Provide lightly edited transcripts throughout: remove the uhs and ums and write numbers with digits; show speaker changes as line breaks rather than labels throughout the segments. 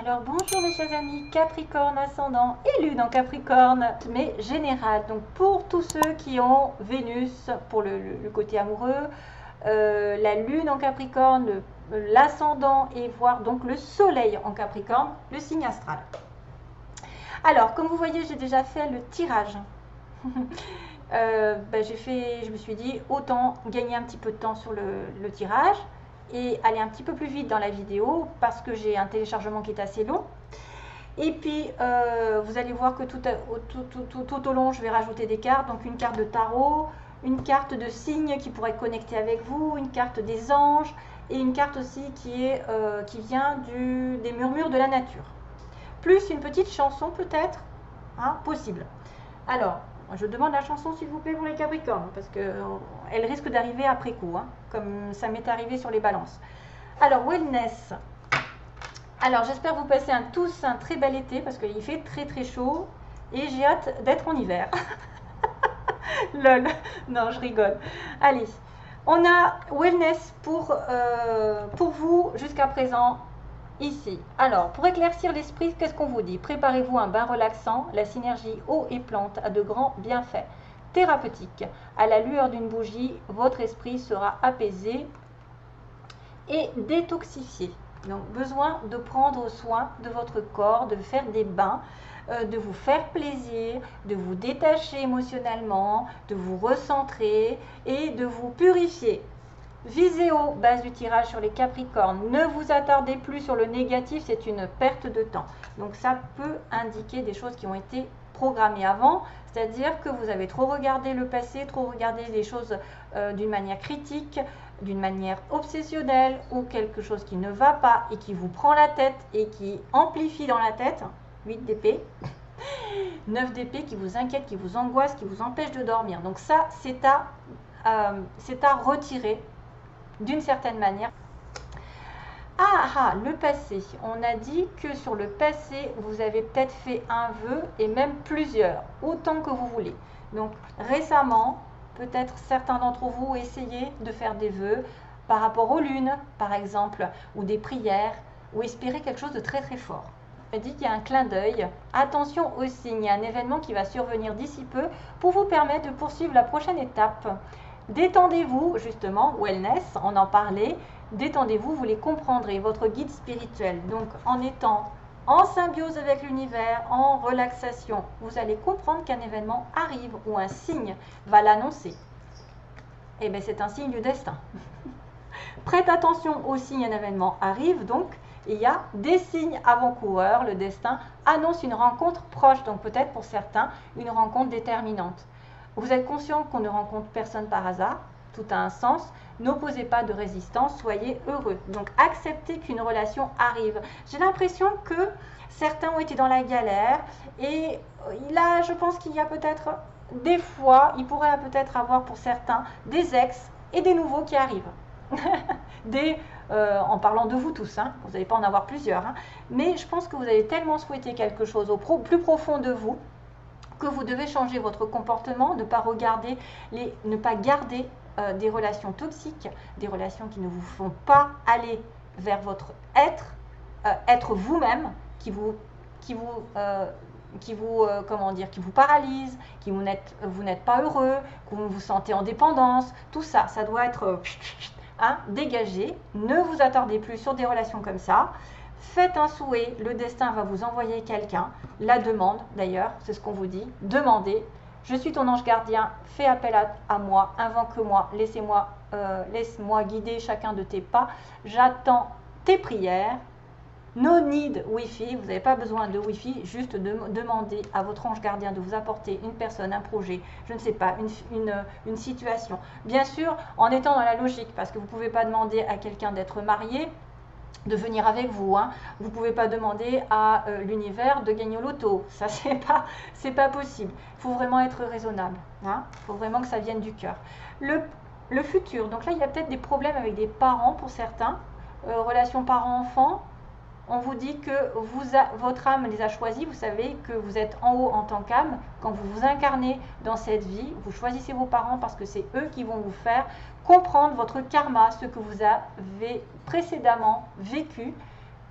Alors bonjour mes chers amis Capricorne ascendant et Lune en Capricorne, mais général. Donc pour tous ceux qui ont Vénus pour le côté amoureux, la Lune en Capricorne, l'ascendant et voire donc le Soleil en Capricorne, le signe astral. Alors comme vous voyez, j'ai déjà fait le tirage. Je me suis dit autant gagner un petit peu de temps sur le tirage et aller un petit peu plus vite dans la vidéo parce que j'ai un téléchargement qui est assez long. Et puis vous allez voir que tout au long je vais rajouter des cartes, donc une carte de tarot, une carte de signes qui pourrait être connectée avec vous, une carte des anges et une carte aussi qui vient des murmures de la nature. Plus une petite chanson peut-être, hein, possible. Alors, je demande la chanson s'il vous plaît pour les Capricornes, parce qu'elle risque d'arriver après coup, hein, comme ça m'est arrivé sur les balances. Alors, wellness. Alors, j'espère que vous passez tous un très bel été, parce qu'il fait très très chaud, et j'ai hâte d'être en hiver. Lol, non, je rigole. Allez, on a wellness pour vous jusqu'à présent. Ici. Alors, pour éclaircir l'esprit, qu'est-ce qu'on vous dit? Préparez-vous un bain relaxant. La synergie eau et plante a de grands bienfaits thérapeutiques. À la lueur d'une bougie, votre esprit sera apaisé et détoxifié. Donc, besoin de prendre soin de votre corps, de faire des bains, de vous faire plaisir, de vous détacher émotionnellement, de vous recentrer et de vous purifier. Viséo, base du tirage sur les Capricornes. Ne vous attardez plus sur le négatif, c'est une perte de temps. Donc ça peut indiquer des choses qui ont été programmées avant, c'est-à-dire que vous avez trop regardé le passé, trop regardé les choses d'une manière critique, d'une manière obsessionnelle ou quelque chose qui ne va pas et qui vous prend la tête et qui amplifie dans la tête. 8 d'épée. 9 d'épée qui vous inquiète, qui vous angoisse, qui vous empêche de dormir. Donc ça, c'est à retirer d'une certaine manière. Le passé. On a dit que sur le passé, vous avez peut-être fait un vœu et même plusieurs, autant que vous voulez. Donc récemment, peut-être certains d'entre vous ont essayé de faire des vœux par rapport aux lunes, par exemple, ou des prières, ou espérer quelque chose de très très fort. On dit qu'il y a un clin d'œil. Attention aux signes, il y a un événement qui va survenir d'ici peu pour vous permettre de poursuivre la prochaine étape. Détendez-vous, justement, wellness, on en parlait, détendez-vous, vous les comprendrez, votre guide spirituel. Donc, en étant en symbiose avec l'univers, en relaxation, vous allez comprendre qu'un événement arrive ou un signe va l'annoncer. Eh bien, c'est un signe du destin. Prête attention aux signes, un événement arrive, donc il y a des signes avant-coureurs, le destin annonce une rencontre proche, donc peut-être pour certains, une rencontre déterminante. Vous êtes conscient qu'on ne rencontre personne par hasard, tout a un sens, n'opposez pas de résistance, soyez heureux. Donc acceptez qu'une relation arrive. J'ai l'impression que certains ont été dans la galère et là je pense qu'il y a peut-être des fois, il pourrait peut-être avoir pour certains des ex et des nouveaux qui arrivent. En parlant de vous tous, hein, vous n'allez pas en avoir plusieurs, hein, mais je pense que vous avez tellement souhaité quelque chose au plus profond de vous que vous devez changer votre comportement, ne pas garder des relations toxiques, des relations qui ne vous font pas aller vers votre être vous-même, qui vous paralyse, vous n'êtes pas heureux, que vous vous sentez en dépendance, tout ça, ça doit être dégagé. Ne vous attardez plus sur des relations comme ça. Faites un souhait, le destin va vous envoyer quelqu'un. La demande, d'ailleurs, c'est ce qu'on vous dit. Demandez. Je suis ton ange gardien, fais appel à moi, invoque-moi, laisse-moi guider chacun de tes pas. J'attends tes prières. No need Wi-Fi, vous n'avez pas besoin de Wi-Fi, juste demandez à votre ange gardien de vous apporter une personne, un projet, je ne sais pas, une situation. Bien sûr, en étant dans la logique, parce que vous ne pouvez pas demander à quelqu'un d'être marié, de venir avec vous, hein. Vous ne pouvez pas demander à l'univers de gagner au loto, ça c'est pas possible. Il faut vraiment être raisonnable, hein. Il faut vraiment que ça vienne du cœur. Le futur, donc là il y a peut-être des problèmes avec des parents pour certains, relation parents-enfants. On vous dit que votre âme les a choisis, vous savez que vous êtes en haut en tant qu'âme. Quand vous vous incarnez dans cette vie, vous choisissez vos parents parce que c'est eux qui vont vous faire comprendre votre karma, ce que vous avez précédemment vécu.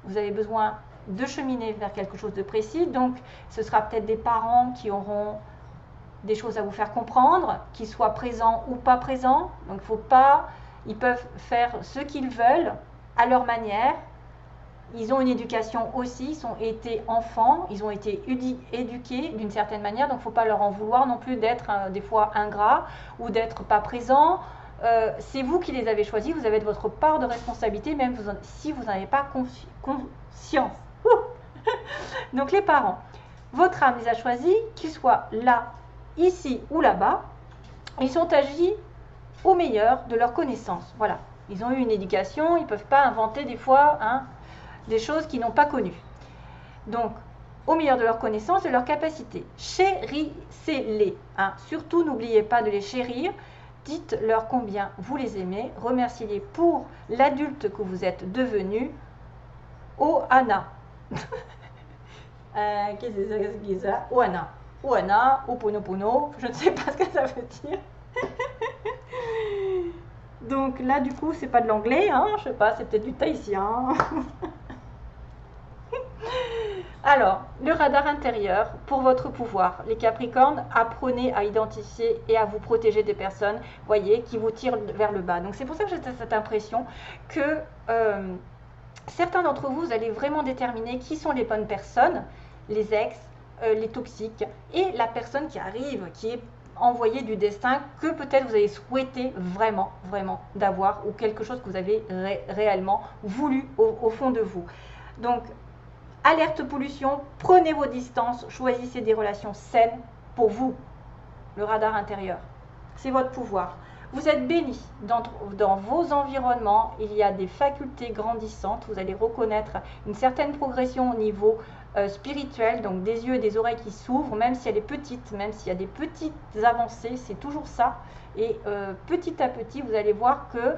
Vous avez besoin de cheminer vers quelque chose de précis. Donc, ce sera peut-être des parents qui auront des choses à vous faire comprendre, qu'ils soient présents ou pas présents. Donc, faut pas, ils peuvent faire ce qu'ils veulent à leur manière. Ils ont une éducation aussi, ils ont été enfants, ils ont été éduqués d'une certaine manière, donc il ne faut pas leur en vouloir non plus d'être des fois ingrats ou d'être pas présents. C'est vous qui les avez choisis, vous avez votre part de responsabilité, même si vous n'en avez pas conscience. Donc les parents, votre âme les a choisis, qu'ils soient là, ici ou là-bas, ils ont agi au meilleur de leur connaissance. Voilà, ils ont eu une éducation, ils ne peuvent pas inventer des fois des choses qu'ils n'ont pas connues. Donc, au meilleur de leur connaissance et de leur capacité. Chérissez-les. Surtout, n'oubliez pas de les chérir. Dites-leur combien vous les aimez. Remerciez-les pour l'adulte que vous êtes devenu. Ohana. Qu'est-ce que c'est ça? Ohana. Ohana, Oponopono. Je ne sais pas ce que ça veut dire. Donc là, du coup, c'est pas de l'anglais. Je sais pas, c'est peut-être du tahitien. Alors, le radar intérieur pour votre pouvoir. Les Capricornes, apprenez à identifier et à vous protéger des personnes, voyez, qui vous tirent vers le bas. Donc c'est pour ça que j'ai cette impression que certains d'entre vous, vous allez vraiment déterminer qui sont les bonnes personnes, les ex, les toxiques, et la personne qui arrive, qui est envoyée du destin, que peut-être vous avez souhaité vraiment, vraiment d'avoir, ou quelque chose que vous avez réellement voulu au fond de vous. Donc, alerte pollution, prenez vos distances, choisissez des relations saines pour vous, le radar intérieur. C'est votre pouvoir. Vous êtes béni dans vos environnements, il y a des facultés grandissantes, vous allez reconnaître une certaine progression au niveau spirituel, donc des yeux et des oreilles qui s'ouvrent, même si elle est petite, même s'il y a des petites avancées, c'est toujours ça. Et petit à petit, vous allez voir que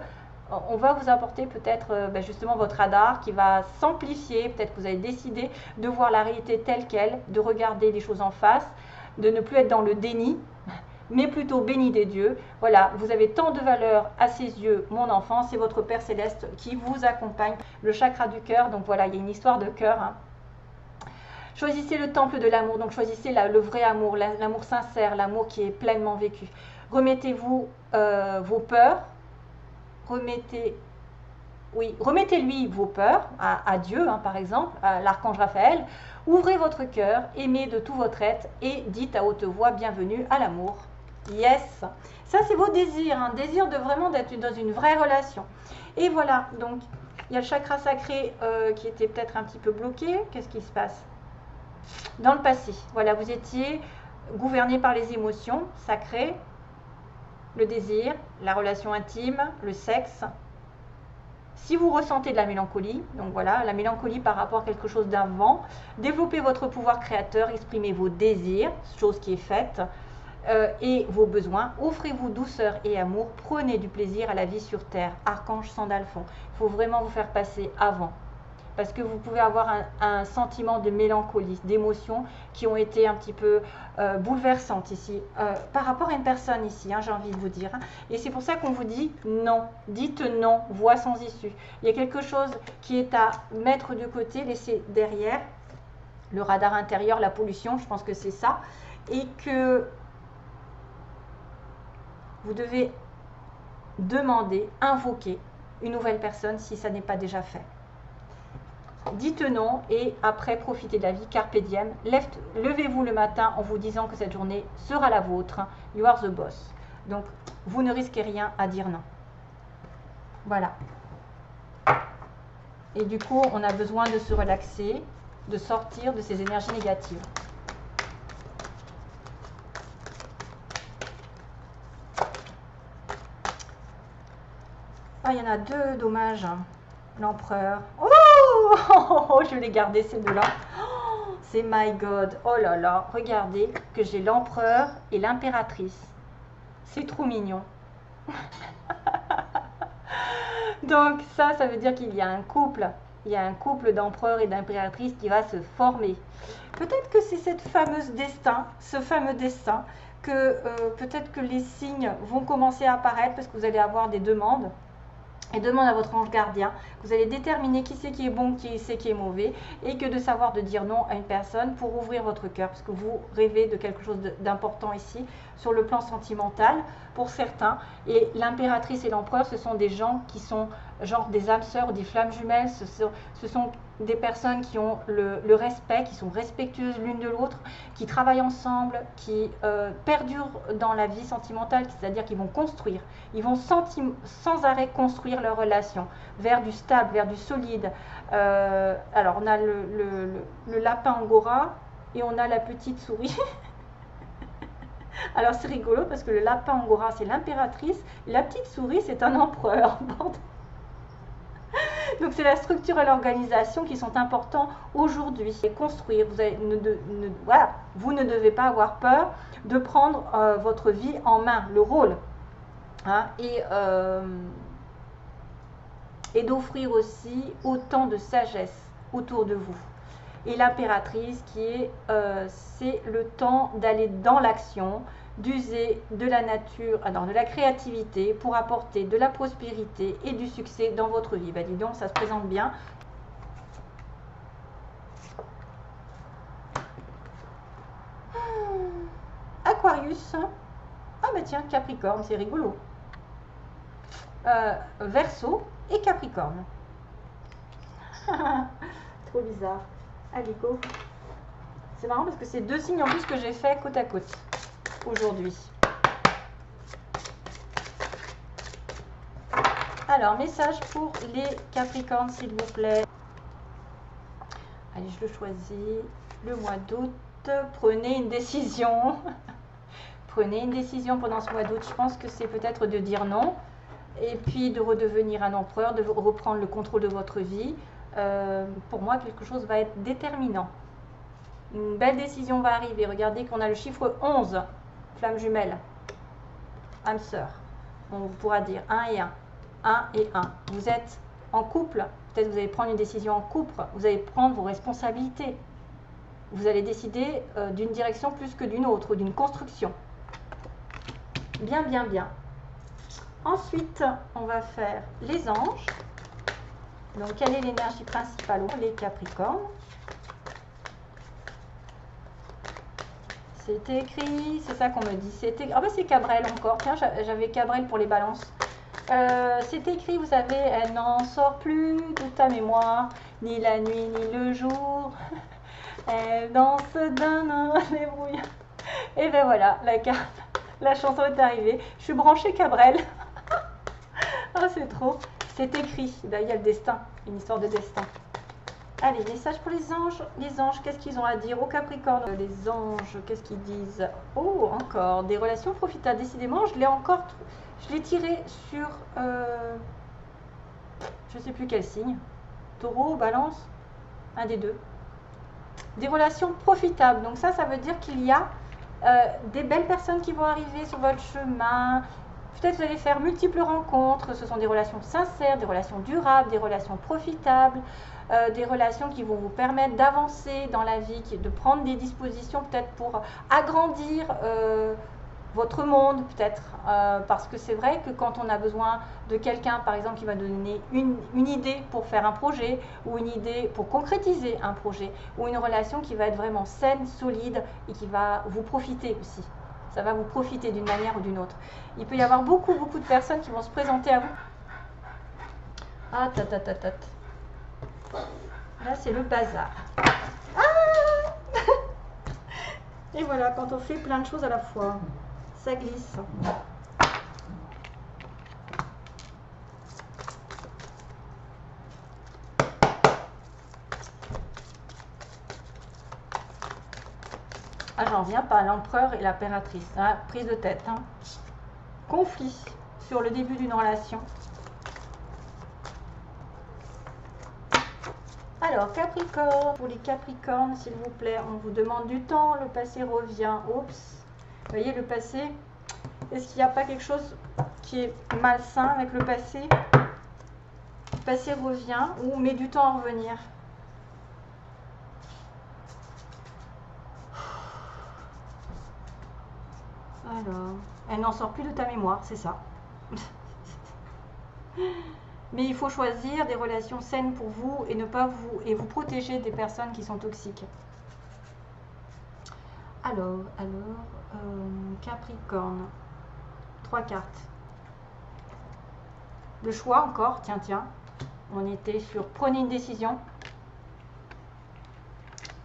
on va vous apporter peut-être justement votre radar qui va s'amplifier. Peut-être que vous avez décidé de voir la réalité telle qu'elle, de regarder les choses en face, de ne plus être dans le déni, mais plutôt béni des dieux. Voilà, vous avez tant de valeur à ses yeux, mon enfant, c'est votre Père Céleste qui vous accompagne, le chakra du cœur. Donc voilà, il y a une histoire de cœur. Choisissez le temple de l'amour, donc choisissez le vrai amour, l'amour sincère, l'amour qui est pleinement vécu. Remettez-vous vos peurs. Remettez-lui vos peurs à Dieu, par exemple, à l'archange Raphaël. Ouvrez votre cœur, aimez de tout votre être et dites à haute voix bienvenue à l'amour. Yes, ça c'est vos désirs, désir de vraiment d'être dans une vraie relation. Et voilà, donc il y a le chakra sacré qui était peut-être un petit peu bloqué. Qu'est-ce qui se passe? Dans le passé, voilà, vous étiez gouverné par les émotions sacrées, le désir, la relation intime, le sexe. Si vous ressentez de la mélancolie, donc voilà, la mélancolie par rapport à quelque chose d'avant, développez votre pouvoir créateur, exprimez vos désirs, chose qui est faite, et vos besoins. Offrez-vous douceur et amour, prenez du plaisir à la vie sur terre. Archange Sandalphon, il faut vraiment vous faire passer avant. Parce que vous pouvez avoir un sentiment de mélancolie, d'émotions qui ont été un petit peu bouleversantes ici, par rapport à une personne ici, j'ai envie de vous dire. Et c'est pour ça qu'on vous dit non, dites non, voie sans issue. Il y a quelque chose qui est à mettre de côté, laisser derrière, le radar intérieur, la pollution, je pense que c'est ça, et que vous devez demander, invoquer une nouvelle personne si ça n'est pas déjà fait. Dites non et après profitez de la vie, carpe diem. Levez-vous le matin en vous disant que cette journée sera la vôtre. You are the boss. Donc vous ne risquez rien à dire non. Voilà. Et du coup, on a besoin de se relaxer, de sortir de ces énergies négatives. Ah, il y en a deux, dommage. L'empereur. Oh, je vais les garder ces deux-là. Oh, c'est my God. Oh là là, regardez que j'ai l'empereur et l'impératrice. C'est trop mignon. Donc ça veut dire qu'il y a un couple. Il y a un couple d'empereur et d'impératrice qui va se former. Peut-être que c'est cette fameuse destin, ce fameux destin, que peut-être que les signes vont commencer à apparaître parce que vous allez avoir des demandes. et demande à votre ange gardien. Vous allez déterminer qui c'est qui est bon, qui c'est qui est mauvais, et que de savoir de dire non à une personne pour ouvrir votre cœur, parce que vous rêvez de quelque chose d'important ici, sur le plan sentimental, pour certains. Et l'impératrice et l'empereur, ce sont des gens qui sont genre des âmes sœurs ou des flammes jumelles. Ce sont des personnes qui ont le respect, qui sont respectueuses l'une de l'autre, qui travaillent ensemble, qui perdurent dans la vie sentimentale, c'est-à-dire qu'ils vont construire, ils vont sans arrêt construire leur relation vers du stable, vers du solide. Alors on a le lapin angora et on a la petite souris. Alors c'est rigolo parce que le lapin angora c'est l'impératrice, la petite souris c'est un empereur. Donc c'est la structure et l'organisation qui sont importants aujourd'hui. Et construire, voilà, vous ne devez pas avoir peur de prendre votre vie en main, le rôle, hein, et d'offrir aussi autant de sagesse autour de vous. Et l'impératrice qui est, c'est le temps d'aller dans l'action, d'user de la nature, de la créativité pour apporter de la prospérité et du succès dans votre vie. Ben dis donc, ça se présente bien. Aquarius. Ah ben tiens, Capricorne, c'est rigolo. Verseau et Capricorne. Trop bizarre. Allez, go. C'est marrant parce que c'est deux signes en plus que j'ai fait côte à côte aujourd'hui. Alors, message pour les Capricornes, s'il vous plaît. Allez, je le choisis. Le mois d'août, prenez une décision. Prenez une décision pendant ce mois d'août. Je pense que c'est peut-être de dire non. Et puis de redevenir un empereur, de reprendre le contrôle de votre vie. Pour moi, quelque chose va être déterminant. Une belle décision va arriver. Regardez qu'on a le chiffre 11, flamme jumelle, âme sœur. On pourra dire 1 et 1, 1 et 1. Vous êtes en couple, peut-être vous allez prendre une décision en couple, vous allez prendre vos responsabilités. Vous allez décider d'une direction plus que d'une autre, d'une construction. Bien, bien, bien. Ensuite, on va faire les anges. Donc, quelle est l'énergie principale pour les Capricornes? C'est écrit, c'est ça qu'on me dit. Ah ben c'est Cabrel encore. Tiens, j'avais Cabrel pour les balances. C'est écrit, vous savez, elle n'en sort plus de ta mémoire, ni la nuit, ni le jour. Elle danse d'un débrouille. Et ben voilà, la chanson est arrivée. Je suis branchée Cabrel. Ah, c'est trop. C'est écrit. Là, il y a le destin, une histoire de destin. Allez, message pour les anges. Les anges, qu'est-ce qu'ils ont à dire au Capricorne? Les anges, qu'est-ce qu'ils disent? Oh, encore des relations profitables. Décidément, je l'ai tiré sur, je ne sais plus quel signe. Taureau, Balance, un des deux. Des relations profitables. Donc ça veut dire qu'il y a des belles personnes qui vont arriver sur votre chemin. Peut-être vous allez faire multiples rencontres. Ce sont des relations sincères, des relations durables, des relations profitables, des relations qui vont vous permettre d'avancer dans la vie, de prendre des dispositions peut-être pour agrandir votre monde, peut-être. Parce que c'est vrai que quand on a besoin de quelqu'un, par exemple, qui va donner une idée pour faire un projet, ou une idée pour concrétiser un projet, ou une relation qui va être vraiment saine, solide, et qui va vous profiter aussi. Ça va vous profiter d'une manière ou d'une autre. Il peut y avoir beaucoup de personnes qui vont se présenter à vous. Ah, là, c'est le bazar. Ah et voilà, quand on fait plein de choses à la fois, ça glisse. Ah, j'en viens pas, l'empereur et l'impératrice. Hein, prise de tête. Hein. Conflit sur le début d'une relation. Alors, Capricorne, pour les Capricornes, s'il vous plaît, on vous demande du temps, le passé revient. Oups. Vous voyez, le passé, est-ce qu'il n'y a pas quelque chose qui est malsain avec le passé? Le passé revient ou met du temps à revenir? Alors, elle n'en sort plus de ta mémoire, c'est ça. Mais il faut choisir des relations saines pour vous et ne pas vous protéger des personnes qui sont toxiques. Alors, Capricorne, 3 cartes. Le choix encore, tiens, on était sur prenez une décision.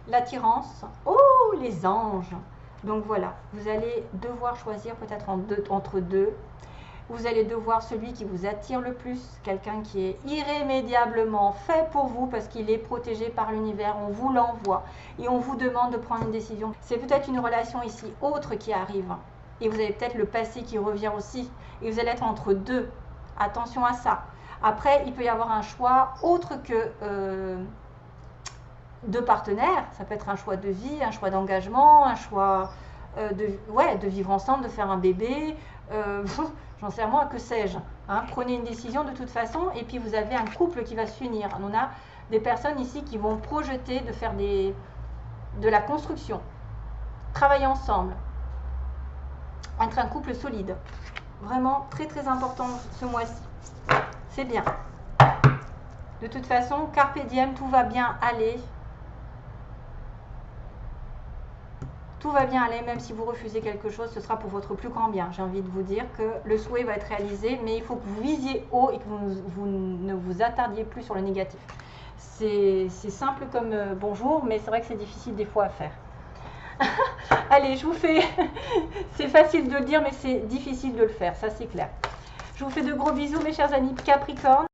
L'attirance, oh les anges. Donc voilà, vous allez devoir choisir peut-être entre deux. Vous allez devoir celui qui vous attire le plus, quelqu'un qui est irrémédiablement fait pour vous parce qu'il est protégé par l'univers, on vous l'envoie et on vous demande de prendre une décision. C'est peut-être une relation ici autre qui arrive et vous avez peut-être le passé qui revient aussi et vous allez être entre deux. Attention à ça. Après, il peut y avoir un choix autre que de partenaires. Ça peut être un choix de vie, un choix d'engagement, un choix de vivre ensemble, de faire un bébé. J'en sais moi, que sais-je. Hein, prenez une décision de toute façon et puis vous avez un couple qui va s'unir. On a des personnes ici qui vont projeter de faire de la construction, travailler ensemble, être un couple solide. Vraiment très très important ce mois-ci. C'est bien. De toute façon, carpe diem, tout va bien aller. Tout va bien aller, même si vous refusez quelque chose, ce sera pour votre plus grand bien. J'ai envie de vous dire que le souhait va être réalisé, mais il faut que vous visiez haut et que vous ne vous attardiez plus sur le négatif. C'est simple comme bonjour, mais c'est vrai que c'est difficile des fois à faire. Allez, je vous fais... c'est facile de le dire, mais c'est difficile de le faire, ça c'est clair. Je vous fais de gros bisous, mes chers amis Capricorne.